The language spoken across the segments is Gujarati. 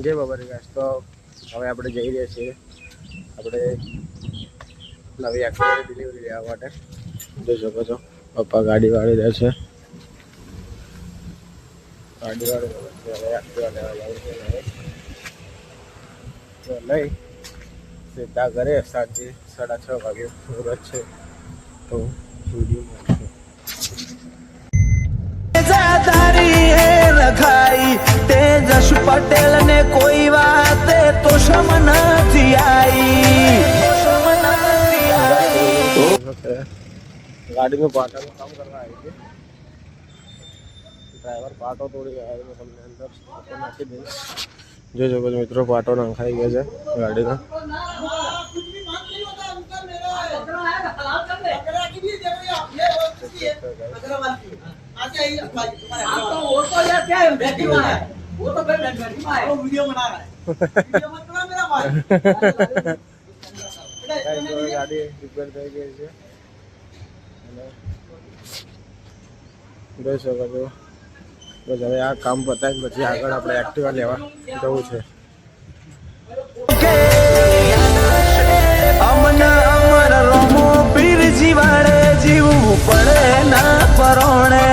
જય બાબારી ગાઈસ, તો હવે આપણે જઈ રહ્યા છીએ આપણે નવી એક્ટિવા ડિલિવરી લેવા માટે. જોઈ શકો છો પપ્પા ગાડી વાળી રહે છે. ગાડી વાળી હવે એક્ટિવા લેવા જવું છે. તો લઈ સીધા ઘરે સાંજે 6:30 વાગે મુહૂર્ત છે. તો તેજસ પટેલ ને કોઈ વાત તો શમ નથી આવી. ગાડીનું પાટાનું કામ કરવા આવી છે. ડ્રાઈવર પાટો તોડી ગયા છે. તમને અંદર નાખી દઈશ. જોઈ શકો છો મિત્રો, પાટો નંખાઈ ગયો છે ગાડીનો. ગાડી રિપેર થઈ ગઈ છે. જોઈ શકો છો. બસ હવે આ કામ પતાવી પછી આગળ આપણે એક્ટિવા લેવા જવું છે. અમર રમો પીર જીવાડે જીવવું પડે ના પરોણે.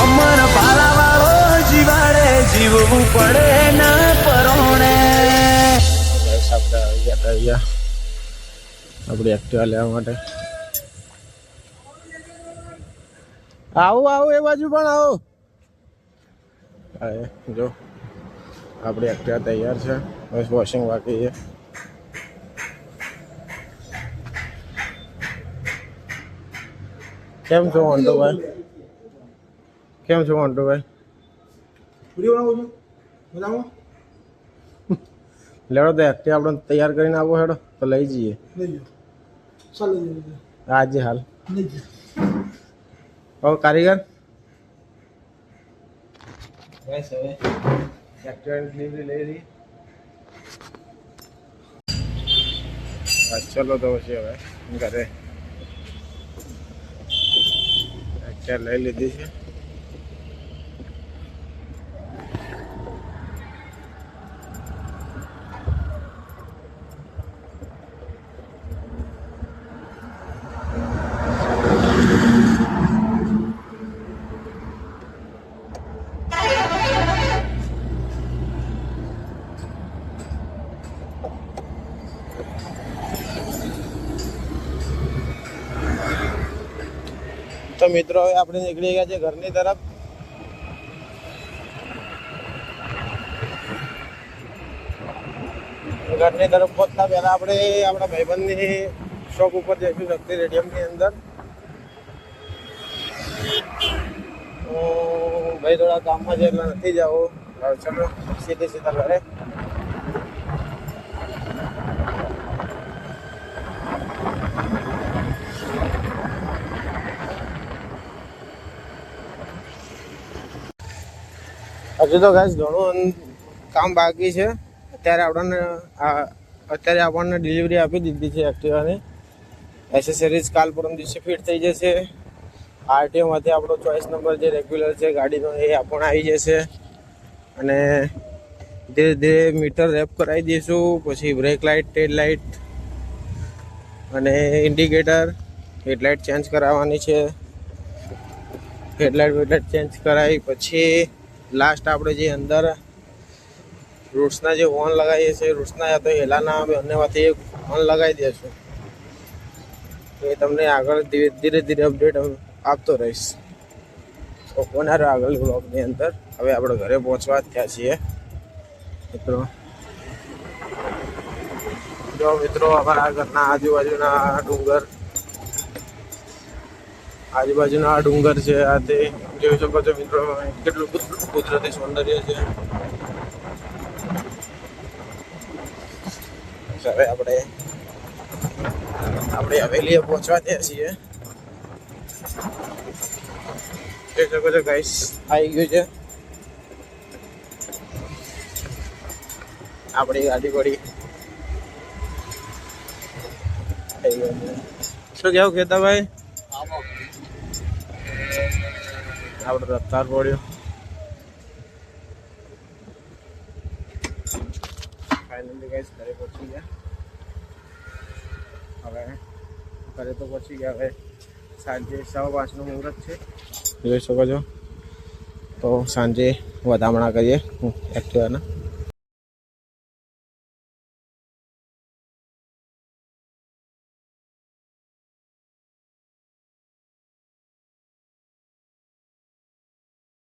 અમર પાલાવાળો જીવાડે જીવવું પડે ના પરોણે. આપણી એક્ટિવા લેવા માટે આવું એ બાજુ પણ આવો. જો આપણી એક્ટિવા તૈયાર છે. બસ વોશિંગ બાકી છે. કેમ છો મોન્ટુભાઈ? કેમ છો મોન્ટુભાઈ? લેડો તો એક્ટિવા આપણે તૈયાર કરીને આવો. હેડો તો લઈ જઈએ આજે હાલ. હવે કારીગર ડિલિવરી લઈ રહી. ચલો તો પછી હવે ઘરે એક્ટિવા લઈ લીધી છે. તો મિત્રો હવે આપણે નીકળી ગયા છે ઘરની તરફ. ઘરની તરફ પહોંચતા પહેલા આપણે આપણા ભાઈબંધની શોપ ઉપર જઈશું, શક્તિ રેડિયમની અંદર. ભાઈ થોડા કામમાં છે એટલે નથી જવું. ચલો સીધા ઘરે. હજુ તો ગાઈસ ઘણું કામ બાકી છે. અત્યારે આપણને ડિલિવરી આપી દીધી છે એક્ટિવાની. એસેસરીઝ કાલ પરમ દિવસે ફિટ થઈ જશે. આરટીઓમાંથી આપણો ચોઈસ નંબર જે રેગ્યુલર છે ગાડીનો એ આપણને આવી જશે. અને ધીરે ધીરે મીટર રેપ કરાવી દઈશું. પછી બ્રેક લાઇટ, ટેલ લાઇટ અને ઇન્ડિકેટર, હેડલાઇટ ચેન્જ કરાવવાની છે. હેડલાઇટ ચેન્જ કરાવી પછી લાસ્ટ આપણે જે અંદર રૂટ્સના જે હોર્ન લગાવીએ છીએ, રૂટ્સના યા તો હેલાના બંનેમાંથી એક હોર્ન લગાવી દઈશું. એ તમને આગળ ધીરે ધીરે અપડેટ આપતો રહીશ. તો કોના આગળ બ્લોગની અંદર. હવે આપણે ઘરે પહોંચવા થયા છીએ મિત્રો. જો મિત્રો અમારા ઘરના આજુબાજુના ડુંગર છે. આ તે જોઈ શકો છો મિત્રો, કેટલું કુદરતી સૌંદર્ય છે. હવે આપણે હવેલીએ પહોંચવા ત્યાં છીએ. જોઈ શકો છો ગાઈસ, આવી ગયું છે આપણી ગાડી પડી. શું કેવું કેતા ભાઈ? આપણો રફતાર પડ્યો. ફાઇનલી ગાઈસ ઘરે પહોંચી ગયા. હવે ઘરે તો પહોંચી ગયા. હવે સાંજે 5:15નું મુહૂર્ત છે, જોઈ શકો છો. તો સાંજે વધામણા કરીએ એક્ટિવાના.